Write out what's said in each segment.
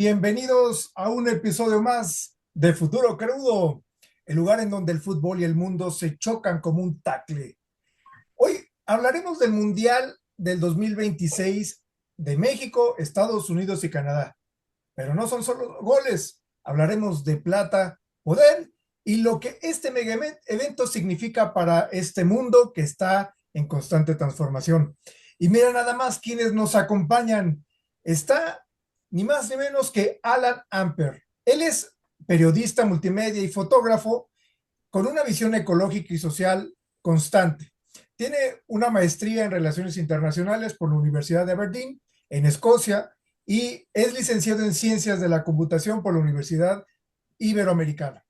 bienvenidos a un episodio más de Futuro Crudo, el lugar en donde el fútbol y el mundo se chocan como un tacle. Hoy hablaremos del Mundial del 2026 de México, Estados Unidos y Canadá, pero no son solo goles, hablaremos de plata, poder y lo que este mega evento significa para este mundo que está en constante transformación. Y mira nada más quienes nos acompañan. Está ni más ni menos que Alan Amper. Él es periodista multimedia y fotógrafo con una visión ecológica y social constante. Tiene una maestría en Relaciones Internacionales por la Universidad de Aberdeen, en Escocia, y es licenciado en Ciencias de la Computación por la Universidad Iberoamericana.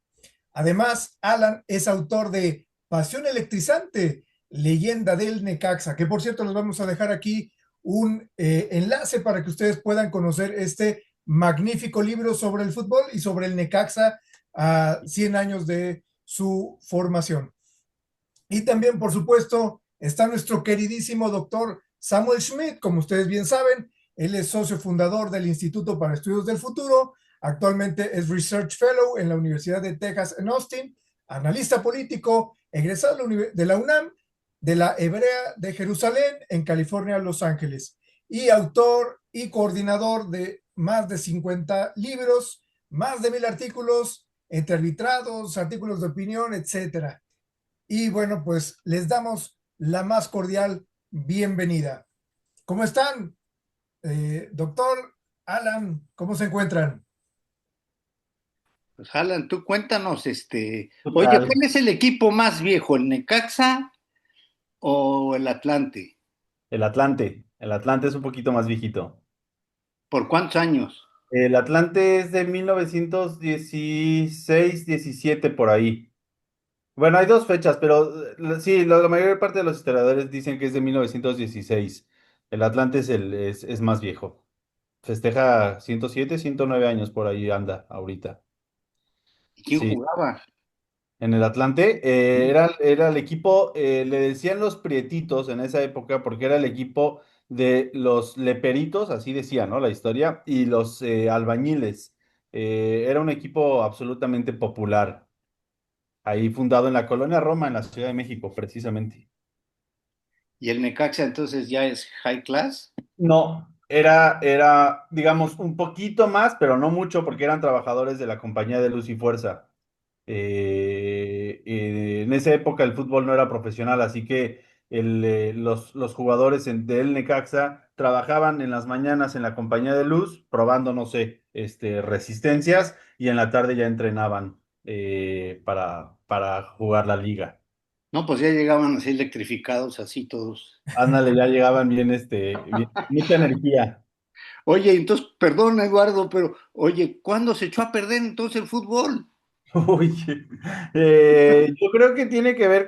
Además, Alan es autor de Pasión Electrizante, Leyenda del Necaxa, que por cierto les vamos a dejar aquí un enlace para que ustedes puedan conocer este magnífico libro sobre el fútbol y sobre el Necaxa a 100 años de su formación. Y también, por supuesto, está nuestro queridísimo doctor Samuel Schmidt, como ustedes bien saben, él es socio fundador del Instituto para Estudios del Futuro, actualmente es Research Fellow en la Universidad de Texas en Austin, analista político, egresado de la UNAM, de la Hebrea de Jerusalén, en California, Los Ángeles, y autor y coordinador de más de 50 libros, más de 1000 artículos, entre arbitrados, artículos de opinión, etcétera. Y bueno, pues les damos la más cordial bienvenida. ¿Cómo están? Doctor Alan, ¿cómo se encuentran? Pues Alan, tú cuéntanos, ¿Qué oye, tal? ¿cuál es el equipo más viejo, el Necaxa o el Atlante? El Atlante es un poquito más viejito. ¿Por cuántos años? El Atlante es de 1916, 17 por ahí. Bueno, hay dos fechas, pero sí, la mayor parte de los historiadores dicen que es de 1916. El Atlante es más viejo. Festeja 107, 109 años por ahí anda ahorita. ¿Y quién Sí. jugaba? En el Atlante era el equipo, le decían los prietitos en esa época porque era el equipo de los leperitos, así decía, ¿no? La historia, y los albañiles. Era un equipo absolutamente popular, ahí fundado en la colonia Roma, en la Ciudad de México, precisamente. ¿Y el Necaxa entonces ya es high class? No, digamos, un poquito más, pero no mucho, porque eran trabajadores de la Compañía de Luz y Fuerza. En esa época el fútbol no era profesional, así que los jugadores del Necaxa trabajaban en las mañanas en la compañía de luz, probando, no sé, resistencias, y en la tarde ya entrenaban para jugar la liga. No, pues ya llegaban así electrificados, así todos. Ándale, ya llegaban bien, mucha energía. Oye, entonces, perdón, Eduardo, pero, oye, ¿cuándo se echó a perder entonces el fútbol? Uy, yo creo que tiene que ver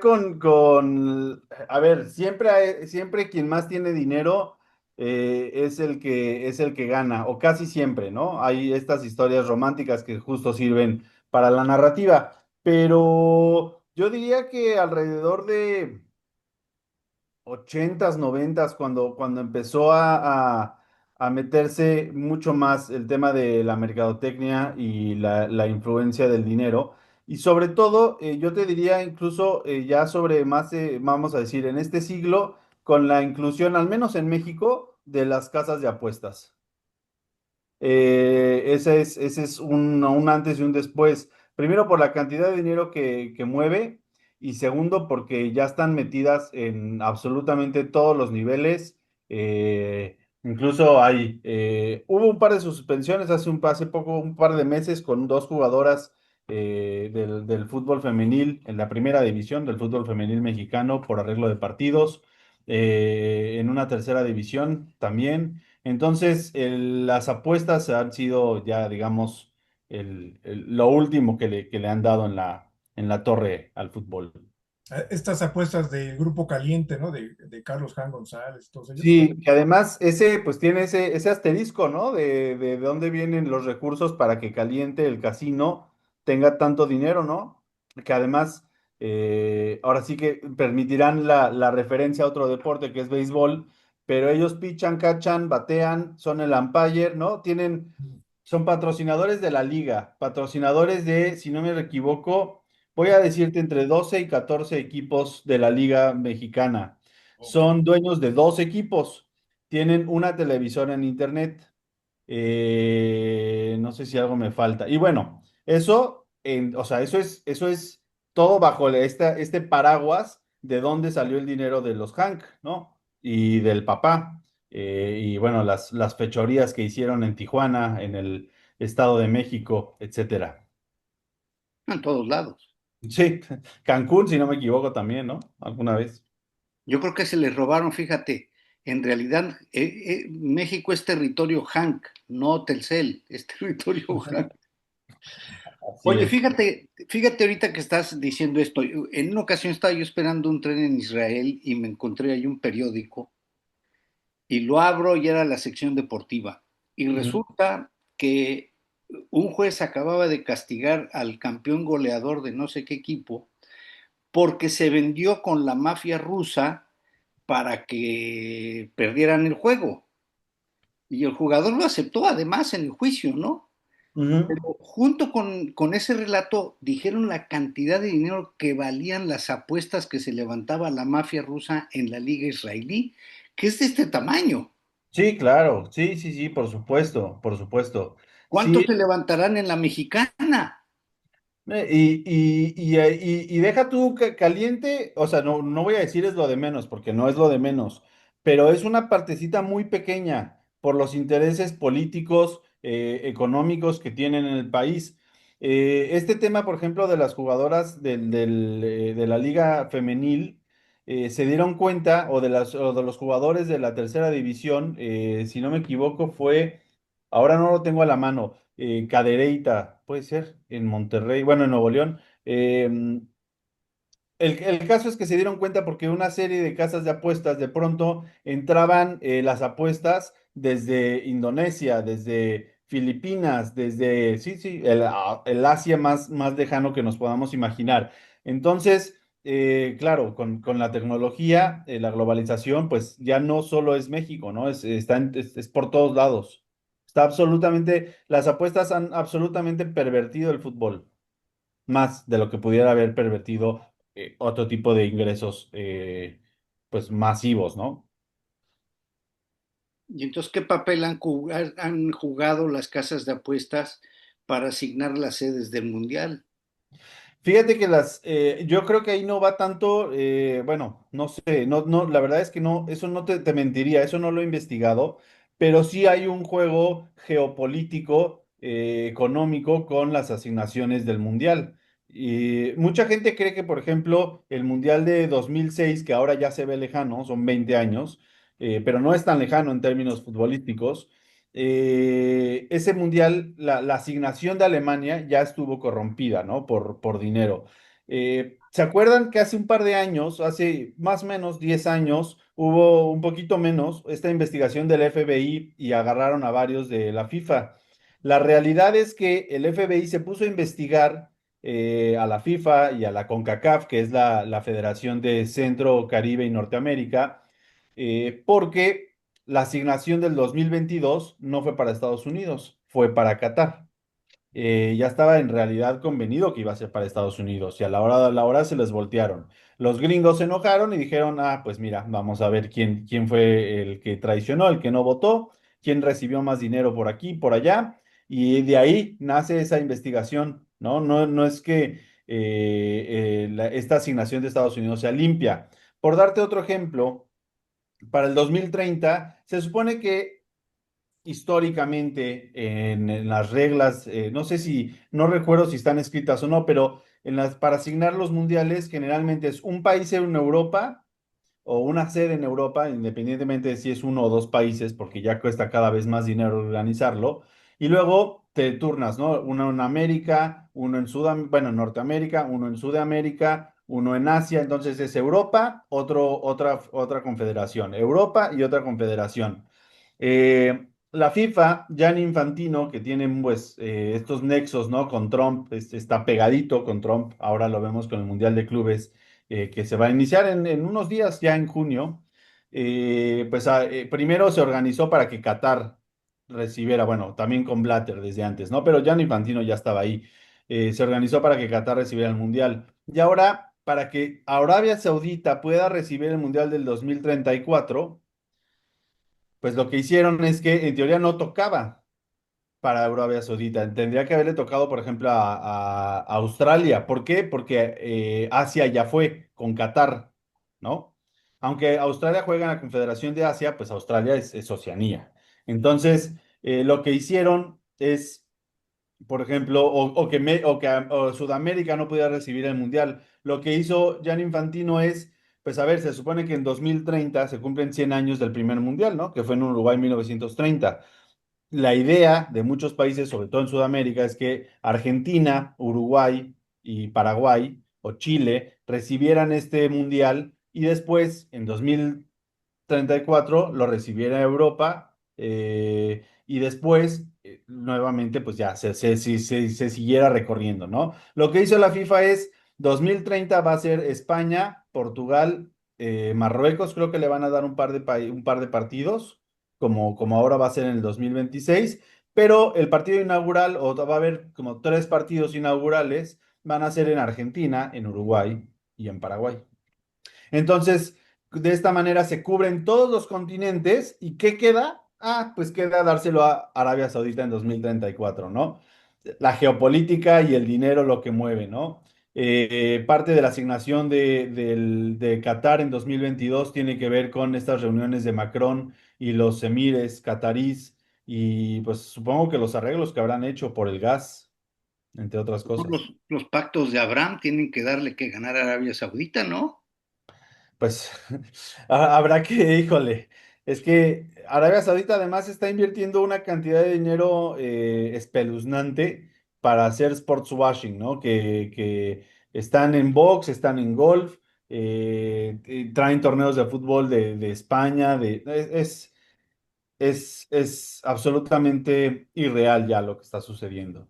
a ver, siempre quien más tiene dinero es el que gana, o casi siempre, ¿no? Hay estas historias románticas que justo sirven para la narrativa, pero yo diría que alrededor de ochentas, noventas, cuando empezó a meterse mucho más el tema de la mercadotecnia y la influencia del dinero. Y sobre todo, yo te diría incluso ya sobre más, vamos a decir, en este siglo, con la inclusión, al menos en México, de las casas de apuestas. Ese es un antes y un después. Primero por la cantidad de dinero que mueve y segundo porque ya están metidas en absolutamente todos los niveles. Incluso hubo un par de suspensiones hace poco, un par de meses con dos jugadoras del fútbol femenil en la primera división del fútbol femenil mexicano por arreglo de partidos. En una tercera división también. Entonces, las apuestas han sido ya, digamos, lo último que le han dado en la torre al fútbol. Estas apuestas del Grupo Caliente, ¿no? De Carlos Jan González, todos ellos. Sí, que además pues tiene ese asterisco, ¿no? De dónde vienen los recursos para que Caliente, el casino, tenga tanto dinero, ¿no? Que además, ahora sí que permitirán la referencia a otro deporte que es béisbol, pero ellos pichan, cachan, batean, son el umpire, ¿no? Tienen son patrocinadores de la liga, patrocinadores de, si no me equivoco, voy a decirte entre 12 y 14 equipos de la liga mexicana. Ok. Son dueños de dos equipos, tienen una televisora en internet. No sé si algo me falta. Y bueno, o sea, eso es todo bajo este paraguas de dónde salió el dinero de los Hank, ¿no? Y del papá. Y bueno, las fechorías que hicieron en Tijuana, en el Estado de México, etcétera. En todos lados. Sí, Cancún, si no me equivoco, también, ¿no? Alguna vez. Yo creo que se les robaron, fíjate, en realidad México es territorio Hank, no Telcel, es territorio Hank. Así Oye, es. fíjate ahorita que estás diciendo esto. En una ocasión estaba yo esperando un tren en Israel y me encontré ahí un periódico y lo abro y era la sección deportiva. Y Ujú, resulta que un juez acababa de castigar al campeón goleador de no sé qué equipo porque se vendió con la mafia rusa para que perdieran el juego. Y el jugador lo aceptó además en el juicio, ¿no? ujú. Pero junto con ese relato dijeron la cantidad de dinero que valían las apuestas que se levantaba la mafia rusa en la liga israelí, que es de este tamaño. Sí, claro, sí, sí, sí, por supuesto, por supuesto. ¿Cuánto Sí, se levantarán en la mexicana? y deja tú caliente, o sea, no voy a decir es lo de menos, porque no es lo de menos, pero es una partecita muy pequeña por los intereses políticos, económicos que tienen en el país. Este tema, por ejemplo, de las jugadoras de la liga femenil, se dieron cuenta, o de los jugadores de la tercera división, si no me equivoco, ahora no lo tengo a la mano, Cadereyta, puede ser, en Monterrey, bueno, en Nuevo León. El caso es que se dieron cuenta porque una serie de casas de apuestas de pronto entraban las apuestas desde Indonesia, desde Filipinas, desde, sí, sí, el Asia más lejano que nos podamos imaginar. Entonces, claro, con la tecnología, la globalización, pues ya no solo es México, ¿no? Es por todos lados. Las apuestas han absolutamente pervertido el fútbol más de lo que pudiera haber pervertido otro tipo de ingresos, pues masivos, ¿no? Y entonces, ¿qué papel han jugado las casas de apuestas para asignar las sedes del Mundial? Fíjate que yo creo que ahí no va tanto, bueno, no sé, la verdad es que no, eso no te mentiría, eso no lo he investigado, pero sí hay un juego geopolítico, económico con las asignaciones del mundial. Y mucha gente cree que, por ejemplo, el mundial de 2006, que ahora ya se ve lejano, son 20 años, pero no es tan lejano en términos futbolísticos. Ese mundial, la asignación de Alemania ya estuvo corrompida, ¿no? Por dinero. ¿Se acuerdan que hace un par de años, hace más o menos 10 años, hubo un poquito menos esta investigación del FBI y agarraron a varios de la FIFA? La realidad es que el FBI se puso a investigar a la FIFA y a la CONCACAF, que es la Federación de Centro, Caribe y Norteamérica, porque la asignación del 2022 no fue para Estados Unidos, fue para Qatar. Ya estaba en realidad convenido que iba a ser para Estados Unidos y a la hora se les voltearon. Los gringos se enojaron y dijeron, ah, pues mira, vamos a ver quién fue el que traicionó, el que no votó, quién recibió más dinero por aquí, por allá, y de ahí nace esa investigación, ¿no? No es que esta asignación de Estados Unidos sea limpia. Por darte otro ejemplo, para el 2030 se supone que históricamente en las reglas, no sé si, no recuerdo si están escritas o no, pero para asignar los mundiales generalmente es un país en Europa o una sede en Europa, independientemente de si es uno o dos países, porque ya cuesta cada vez más dinero organizarlo, y luego te turnas, ¿no? Uno en América, uno en bueno, en Norteamérica, uno en Sudamérica, uno en Asia, entonces es Europa, otra confederación, Europa y otra confederación. La FIFA, Gianni Infantino, que tiene pues estos nexos, ¿no? Con Trump, está pegadito con Trump, ahora lo vemos con el Mundial de Clubes, que se va a iniciar en unos días, ya en junio. Primero se organizó para que Qatar recibiera, bueno, también con Blatter desde antes, ¿no? Pero Gianni Infantino ya estaba ahí. Se organizó para que Qatar recibiera el Mundial. Y ahora, para que Arabia Saudita pueda recibir el Mundial del 2034, pues lo que hicieron es que en teoría no tocaba para Arabia Saudita. Tendría que haberle tocado, por ejemplo, a Australia. ¿Por qué? Porque Asia ya fue con Qatar, ¿no? Aunque Australia juega en la Confederación de Asia, pues Australia es Oceanía. Entonces, lo que hicieron es, por ejemplo, o Sudamérica no pudiera recibir el Mundial. Lo que hizo Gianni Infantino es, pues a ver, se supone que en 2030 se cumplen 100 años del primer Mundial, ¿no? Que fue en Uruguay en 1930. La idea de muchos países, sobre todo en Sudamérica, es que Argentina, Uruguay y Paraguay o Chile recibieran este mundial y después, en 2034, lo recibiera Europa y después, nuevamente, pues ya se siguiera recorriendo, ¿no? Lo que hizo la FIFA es 2030 va a ser España, Portugal, Marruecos, creo que le van a dar un par de partidos como ahora va a ser en el 2026, pero el partido inaugural, o va a haber como tres partidos inaugurales, van a ser en Argentina, en Uruguay y en Paraguay. Entonces, de esta manera se cubren todos los continentes y ¿qué queda? Ah, pues queda dárselo a Arabia Saudita en 2034, ¿no? La geopolítica y el dinero lo que mueve, ¿no? Parte de la asignación de Qatar en 2022 tiene que ver con estas reuniones de Macron y los emires catarís y pues supongo que los arreglos que habrán hecho por el gas, entre otras cosas. Los pactos de Abraham tienen que darle que ganar a Arabia Saudita, ¿no? Pues habrá que, híjole, es que Arabia Saudita además está invirtiendo una cantidad de dinero espeluznante para hacer sports washing, ¿no? Que están en box, están en golf, traen torneos de fútbol de España, es absolutamente irreal ya lo que está sucediendo.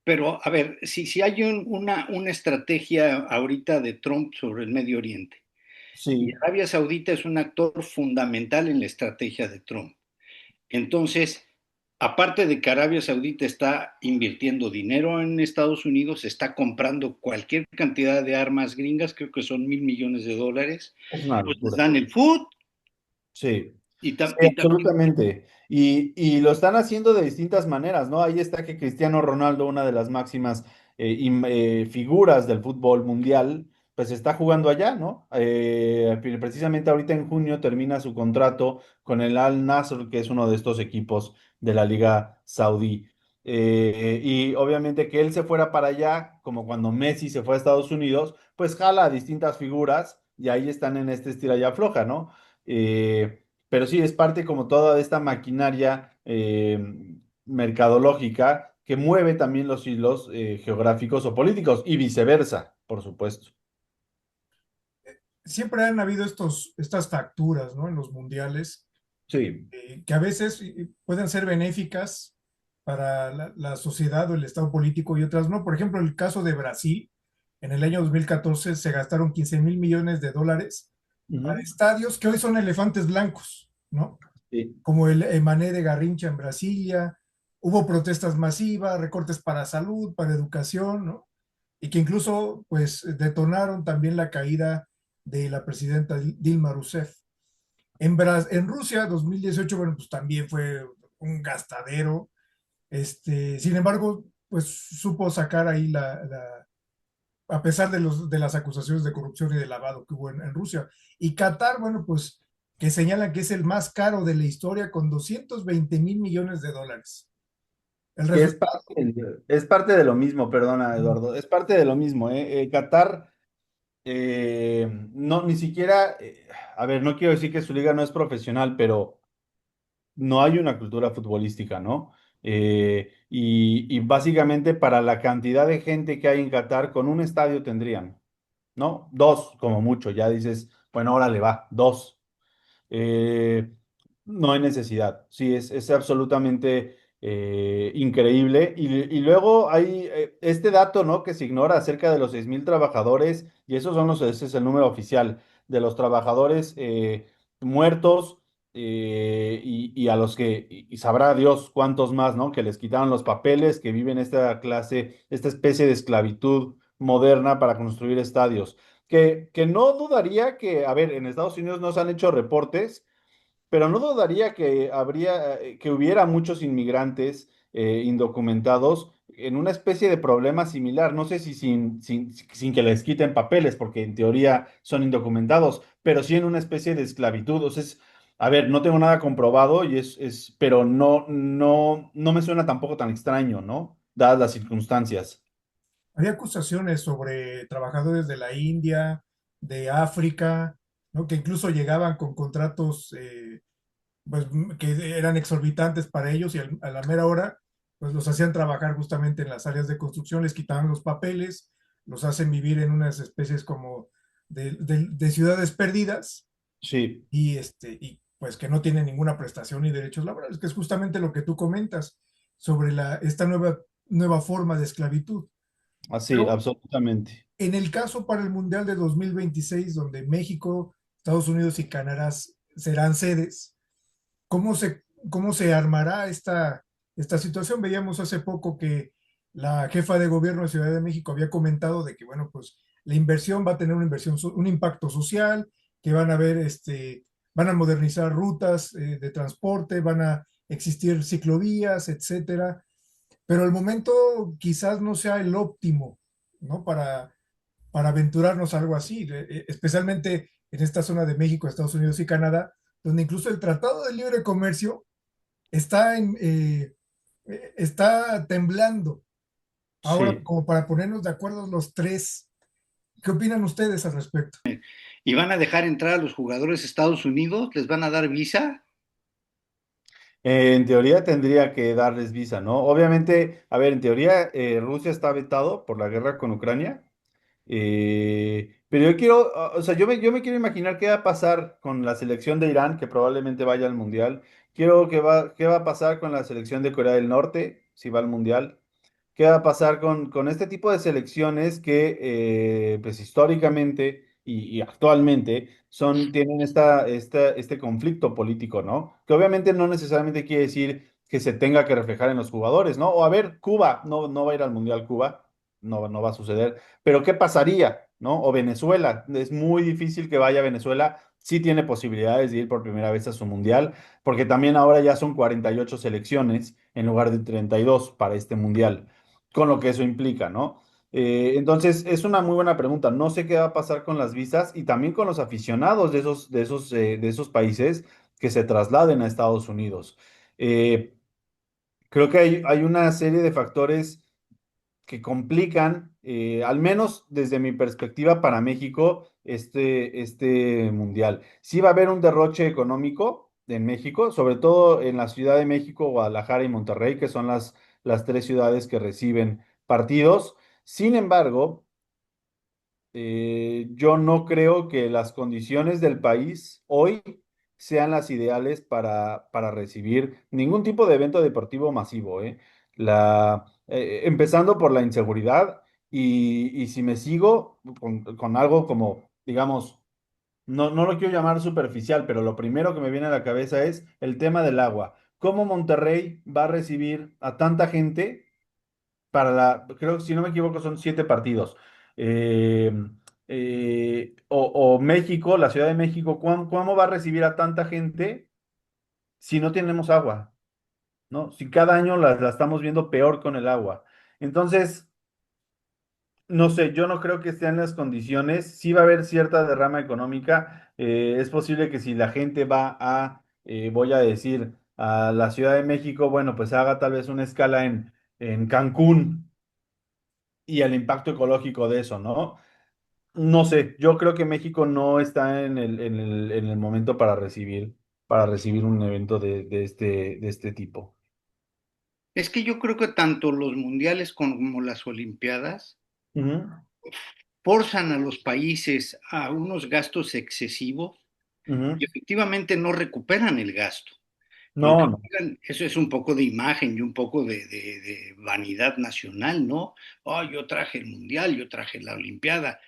Pero, a ver, si hay una estrategia ahorita de Trump sobre el Medio Oriente, y Sí, Arabia Saudita es un actor fundamental en la estrategia de Trump. Entonces, aparte de que Arabia Saudita está invirtiendo dinero en Estados Unidos, está comprando cualquier cantidad de armas gringas, creo que son $1,000 millones, es una pues les locura. dan el food Sí. y, Sí, y también, absolutamente. Y lo están haciendo de distintas maneras, ¿no? Ahí está que Cristiano Ronaldo, una de las máximas figuras del fútbol mundial, pues está jugando allá, ¿no? Precisamente ahorita en junio termina su contrato con el Al Nassr, que es uno de estos equipos de la Liga Saudí. Y obviamente que él se fuera para allá, como cuando Messi se fue a Estados Unidos, pues jala a distintas figuras y ahí están en este estira y afloja, ¿no? Pero sí, es parte como toda esta maquinaria mercadológica que mueve también los hilos geográficos o políticos y viceversa, por supuesto. Siempre han habido estas facturas, ¿no? En los mundiales, Sí. que a veces pueden ser benéficas para la sociedad o el estado político y otras no. Por ejemplo, el caso de Brasil, en el año 2014 se gastaron 15.000 millones de dólares para Ujú. estadios que hoy son elefantes blancos, ¿no? Sí. Como el Mané de Garrincha en Brasilia. Hubo protestas masivas, recortes para salud, para educación, ¿no? Y que incluso, pues, detonaron también la caída de la presidenta Dilma Rousseff. En Rusia, 2018, bueno, pues también fue un gastadero. Sin embargo, pues supo sacar ahí a pesar de las acusaciones de corrupción y de lavado que hubo en Rusia. Y Qatar, bueno, pues que señalan que es el más caro de la historia con 220.000 millones de dólares. El Sí, resultado, es parte de lo mismo, perdona, Eduardo, es parte de lo mismo, ¿eh? Qatar, no, ni siquiera, a ver, no quiero decir que su liga no es profesional, pero no hay una cultura futbolística, ¿no? Y básicamente para la cantidad de gente que hay en Qatar, con un estadio tendrían, ¿no? Dos, como mucho, ya dices, bueno, órale, va, dos. Eh, no hay necesidad, sí, es absolutamente increíble. Y luego hay este dato, ¿no? Que se ignora acerca de los 6.000 trabajadores, y esos son ese es el número oficial de los trabajadores muertos y a los que, y sabrá Dios cuántos más, ¿no? Que les quitaron los papeles, que viven esta clase, esta especie de esclavitud moderna para construir estadios. Que no dudaría que, a ver, en Estados Unidos no se han hecho reportes, pero no dudaría que que hubiera muchos inmigrantes indocumentados en una especie de problema similar. No sé si sin que les quiten papeles, porque en teoría son indocumentados, pero sí en una especie de esclavitud. O sea, a ver, no tengo nada comprobado pero no me suena tampoco tan extraño, ¿no? Dadas las circunstancias. Había acusaciones sobre trabajadores de la India, de África, ¿no? Que incluso llegaban con contratos pues, que eran exorbitantes para ellos y a la mera hora pues los hacían trabajar justamente en las áreas de construcción, les quitaban los papeles, los hacen vivir en unas especies como de ciudades perdidas Sí, y pues que no tienen ninguna prestación ni derechos laborales, que es justamente lo que tú comentas sobre esta nueva forma de esclavitud. así, Pero absolutamente. en el caso para el Mundial de 2026, donde México, Estados Unidos y Canadá serán sedes, ¿cómo cómo se armará esta situación? Veíamos hace poco que la jefa de gobierno de Ciudad de México había comentado de que, bueno, pues la inversión va a tener una inversión, un impacto social, que van a ver, van a modernizar rutas de transporte, van a existir ciclovías, etcétera. Pero el momento quizás no sea el óptimo, ¿no? Para aventurarnos a algo así, especialmente en esta zona de México, Estados Unidos y Canadá, donde incluso el Tratado de Libre Comercio está, está temblando. Ahora, Sí. como para ponernos de acuerdo los tres, ¿qué opinan ustedes al respecto? ¿Y van a dejar entrar a los jugadores de Estados Unidos? ¿Les van a dar visa? En teoría tendría que darles visa, ¿no? Obviamente, a ver, en teoría Rusia está vetado por la guerra con Ucrania, pero yo quiero, o sea, yo me quiero imaginar qué va a pasar con la selección de Irán, que probablemente vaya al Mundial. Qué va a pasar con la selección de Corea del Norte, si va al Mundial. ¿Qué va a pasar con este tipo de selecciones que, pues históricamente y actualmente tienen este conflicto político, ¿no? Que obviamente no necesariamente quiere decir que se tenga que reflejar en los jugadores, ¿no? O a ver, Cuba, no va a ir al Mundial Cuba, no va a suceder, pero ¿qué pasaría, ¿no? O Venezuela, es muy difícil que vaya a Venezuela. Sí tiene posibilidades de ir por primera vez a su mundial, porque también ahora ya son 48 selecciones en lugar de 32 para este mundial con lo que eso implica, ¿no? Entonces, es una muy buena pregunta. No sé qué va a pasar con las visas y también con los aficionados de esos países que se trasladen a Estados Unidos. Eh, Creo que hay una serie de factores que complican, al menos desde mi perspectiva para México, este mundial. Sí va a haber un derroche económico en México, sobre todo en la Ciudad de México, Guadalajara y Monterrey, que son las tres ciudades que reciben partidos. Sin embargo, yo no creo que las condiciones del país hoy sean las ideales para recibir ningún tipo de evento deportivo masivo, ¿eh? Empezando por la inseguridad y si me sigo con algo como, digamos, no lo quiero llamar superficial, pero lo primero que me viene a la cabeza es el tema del agua. ¿Cómo Monterrey va a recibir a tanta gente creo que si no me equivoco son 7 partidos. Eh, o México, la Ciudad de México, ¿cómo va a recibir a tanta gente si no tenemos agua? ¿No? Si cada año la estamos viendo peor con el agua. Entonces, no sé, yo no creo que estén en las condiciones. Sí va a haber cierta derrama económica. Es posible que si la gente va voy a decir, a la Ciudad de México, bueno, pues haga tal vez una escala en Cancún y el impacto ecológico de eso, ¿no? No sé, yo creo que México no está en el momento para recibir un evento de este tipo. Es que yo creo que tanto los mundiales como las olimpiadas Ujú, forzan a los países a unos gastos excesivos ujú. y efectivamente no recuperan el gasto. Porque No, no. eso es un poco de imagen y un poco de vanidad nacional, ¿no? Oh, yo traje el mundial, yo traje la olimpiada,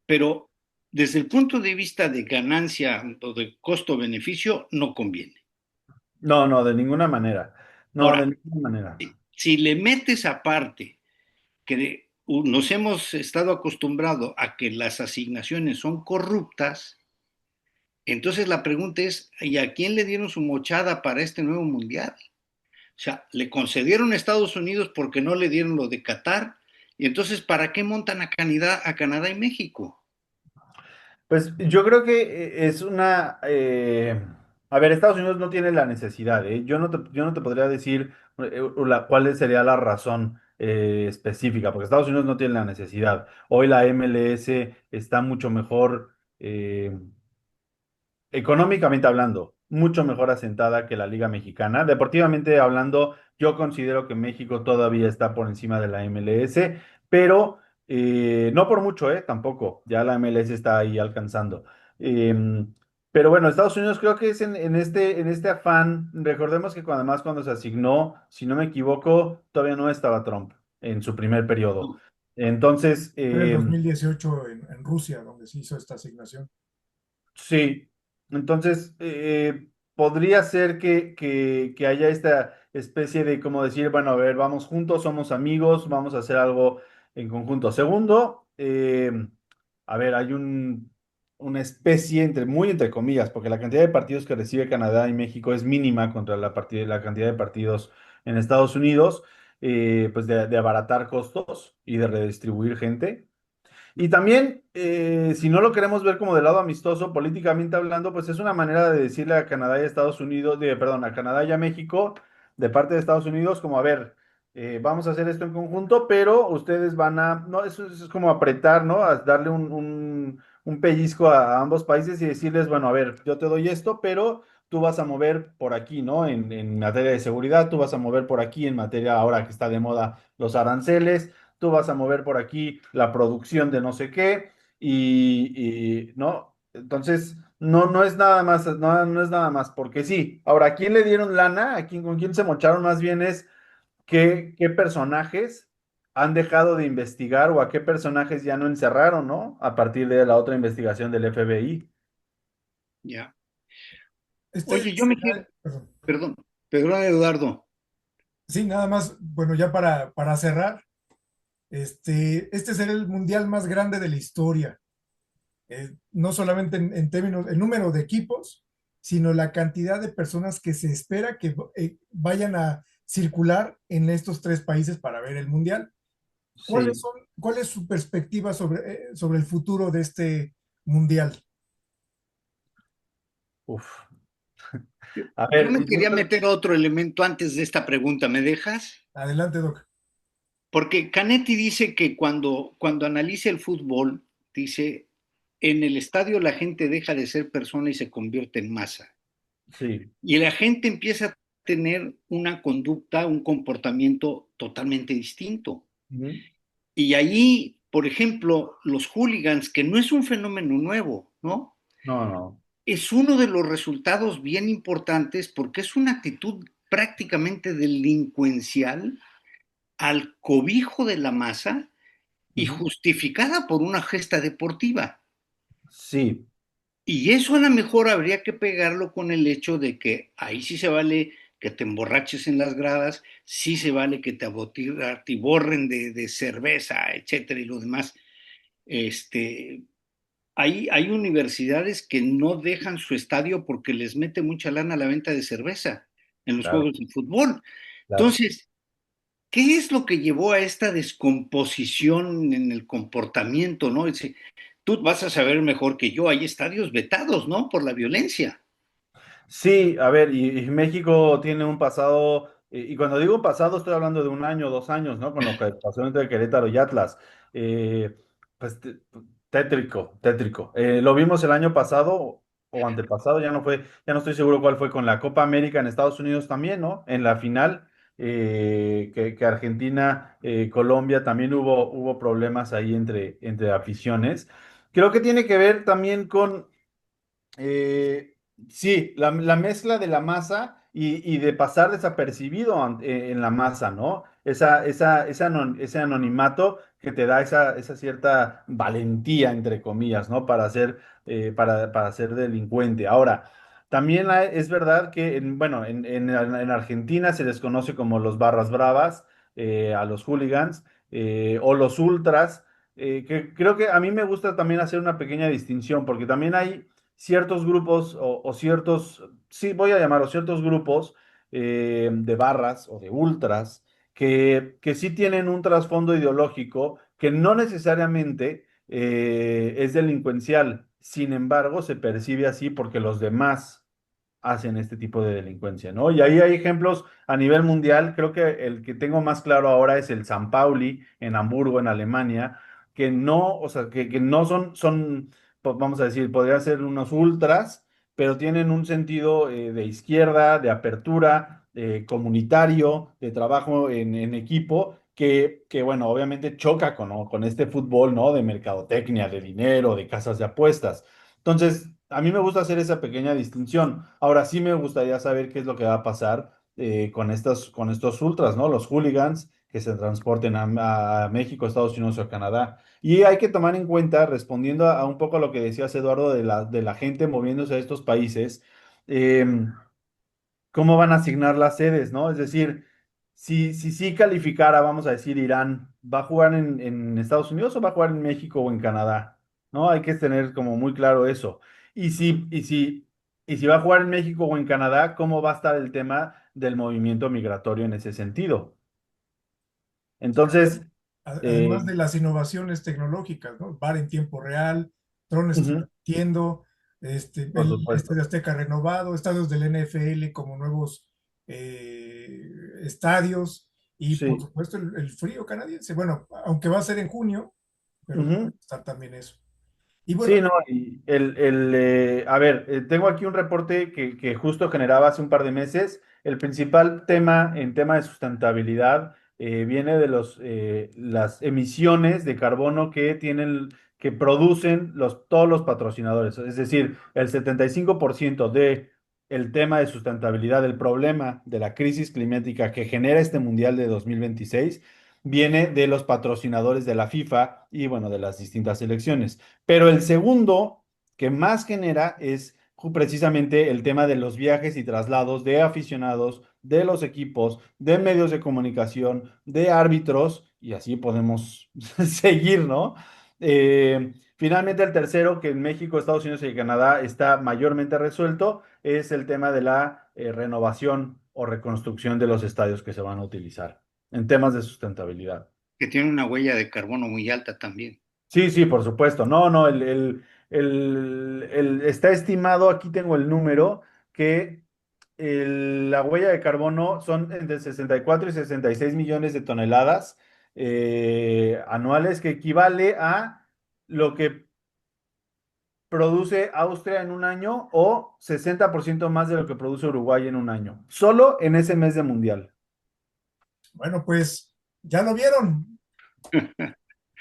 pero desde el punto de vista de ganancia o de costo-beneficio, no conviene. No, no, de ninguna manera. No, Ahora, de ninguna manera. si le metes aparte que nos hemos estado acostumbrados a que las asignaciones son corruptas, entonces la pregunta es, ¿y a quién le dieron su mochada para este nuevo mundial? O sea, le concedieron a Estados Unidos porque no le dieron lo de Qatar, y entonces, ¿para qué montan a Canadá y México? Pues yo creo que es a ver, Estados Unidos no tiene la necesidad, ¿eh? Yo no te podría decir cuál sería la razón específica, porque Estados Unidos no tiene la necesidad. Hoy la MLS está mucho mejor, económicamente hablando, mucho mejor asentada que la Liga Mexicana. Deportivamente hablando, yo considero que México todavía está por encima de la MLS, pero no por mucho, tampoco. Ya la MLS está ahí alcanzando. Em, pero bueno, Estados Unidos creo que es en este afán. Recordemos que además cuando se asignó, si no me equivoco, todavía no estaba Trump en su primer periodo. No. Entonces, Fue en el 2018 en Rusia, donde se hizo esta asignación. sí, entonces podría ser que haya esta especie de como decir, bueno, a ver, vamos juntos, somos amigos, vamos a hacer algo en conjunto. Segundo, a ver, una especie muy entre comillas, porque la cantidad de partidos que recibe Canadá y México es mínima contra la cantidad de partidos en Estados Unidos, pues de abaratar costos y de redistribuir gente. Y también, si no lo queremos ver como del lado amistoso, políticamente hablando, pues es una manera de decirle a Canadá y a Estados Unidos, perdón, a Canadá y a México, de parte de Estados Unidos, como a ver, vamos a hacer esto en conjunto, pero ustedes van a, no, eso es como apretar, ¿no? A darle un pellizco a ambos países y decirles, bueno, a ver, yo te doy esto, pero tú vas a mover por aquí, ¿no? En materia de seguridad, tú vas a mover por aquí en materia ahora que está de moda los aranceles, tú vas a mover por aquí la producción de no sé qué ¿no? Entonces, no es nada más, no es nada más, porque sí. Ahora, ¿a quién le dieron lana? ¿Con quién se mocharon? Más bien es qué personajes han dejado de investigar o a qué personajes ya no encerraron, ¿no? A partir de la otra investigación del FBI. Ya. Este Oye, yo me quiero, será, perdón. perdón, perdón, Eduardo. Sí, nada más, bueno, ya para cerrar, este será el mundial más grande de la historia. No solamente en términos, el número de equipos, sino la cantidad de personas que se espera que vayan a circular en estos tres países para ver el mundial. Sí, ¿Cuál es su perspectiva sobre el futuro de este mundial? uf. A Yo ver, me quería meter otro elemento antes de esta pregunta, ¿me dejas? Adelante, Doc. Porque Canetti dice que cuando analiza el fútbol, dice, en el estadio la gente deja de ser persona y se convierte en masa. sí. Y la gente empieza a tener una conducta, un comportamiento totalmente distinto. Ujú. Y ahí, por ejemplo, los hooligans, que no es un fenómeno nuevo, ¿no? No, no. Es uno de los resultados bien importantes porque es una actitud prácticamente delincuencial al cobijo de la masa y Ujú. justificada por una gesta deportiva. Sí, Y eso a lo mejor habría que pegarlo con el hecho de que ahí sí se vale que te emborraches en las gradas, sí se vale que te atiborren de cerveza, etcétera, y lo demás. Este, hay universidades que no dejan su estadio porque les mete mucha lana a la venta de cerveza en los claro, juegos de fútbol. claro. Entonces, ¿qué es lo que llevó a esta descomposición en el comportamiento, no? Es decir, tú vas a saber mejor que yo, hay estadios vetados, ¿no? Por la violencia. Sí, a ver, y México tiene un pasado, y cuando digo pasado estoy hablando de un año, 2 años, ¿no? Con lo que pasó entre Querétaro y Atlas. Eh, pues tétrico, tétrico. Lo vimos el año pasado o antepasado, ya no estoy seguro cuál fue, con la Copa América en Estados Unidos también, ¿no? En la final, que Argentina, Colombia, también hubo problemas ahí entre aficiones. Creo que tiene que ver también con eh, sí, la mezcla de la masa y de pasar desapercibido en la masa, ¿no? Ese anonimato que te da esa cierta valentía, entre comillas, ¿no? Para ser delincuente. Ahora, también es verdad que, bueno, en Argentina se les conoce como los barras bravas, a los hooligans, o los ultras, que creo que a mí me gusta también hacer una pequeña distinción, porque también hay ciertos grupos o ciertos, sí, voy a llamarlos ciertos grupos de barras o de ultras que sí tienen un trasfondo ideológico que no necesariamente es delincuencial. Sin embargo, se percibe así porque los demás hacen este tipo de delincuencia, ¿no? Y ahí hay ejemplos a nivel mundial. Creo que el que tengo más claro ahora es el San Pauli en Hamburgo, en Alemania, que no, o sea, que no son, pues, vamos a decir, podrían ser unos ultras, pero tienen un sentido de izquierda, de apertura, comunitario, de trabajo en equipo, bueno, obviamente choca con este fútbol, ¿no? De mercadotecnia, de dinero, de casas de apuestas. Entonces, a mí me gusta hacer esa pequeña distinción. Ahora sí me gustaría saber qué es lo que va a pasar con estos ultras, ¿no? Los hooligans que se transporten a México, Estados Unidos o Canadá. Y hay que tomar en cuenta, respondiendo a un poco a lo que decías, Eduardo, de la gente moviéndose a estos países, cómo van a asignar las sedes, ¿no? Es decir, si sí calificara, vamos a decir, Irán, ¿va a jugar en Estados Unidos o va a jugar en México o en Canadá? ¿No? Hay que tener como muy claro eso. Y si va a jugar en México o en Canadá, ¿cómo va a estar el tema del movimiento migratorio en ese sentido? Entonces, Además eh, de las innovaciones tecnológicas, ¿no? VAR en tiempo real, drones ujú, transmitiendo, por el supuesto. Estadio Azteca renovado, estadios del NFL como nuevos estadios y por Sí. supuesto el frío canadiense. Bueno, aunque va a ser en junio, pero Ujú. está también eso. Y bueno, Sí, no, y a ver, tengo aquí un reporte que justo generaba hace un par de meses. El principal tema en tema de sustentabilidad viene de las emisiones de carbono que producen todos los patrocinadores. Es decir, el 75% de el tema de sustentabilidad, del problema de la crisis climática que genera este Mundial de 2026, viene de los patrocinadores de la FIFA y, bueno, de las distintas selecciones. Pero el segundo que más genera es precisamente el tema de los viajes y traslados de aficionados, de los equipos, de medios de comunicación, de árbitros, y así podemos seguir, ¿no? Finalmente, el tercero, que en México, Estados Unidos y Canadá está mayormente resuelto, es el tema de la renovación o reconstrucción de los estadios que se van a utilizar en temas de sustentabilidad. que tiene una huella de carbono muy alta también. Sí, sí, por supuesto. No, no, está estimado, aquí tengo el número, que la huella de carbono son entre 64 y 66 millones de toneladas anuales, que equivale a lo que produce Austria en un año o 60% más de lo que produce Uruguay en un año, solo en ese mes de mundial. bueno, pues ya lo vieron.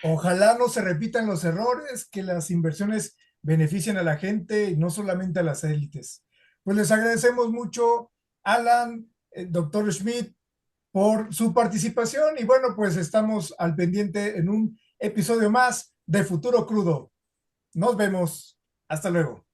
Ojalá no se repitan los errores, que las inversiones beneficien a la gente y no solamente a las élites. Pues les agradecemos mucho, Alan, doctor Schmidt, por su participación y bueno, pues estamos al pendiente en un episodio más de Futuro Crudo. Nos vemos. Hasta luego.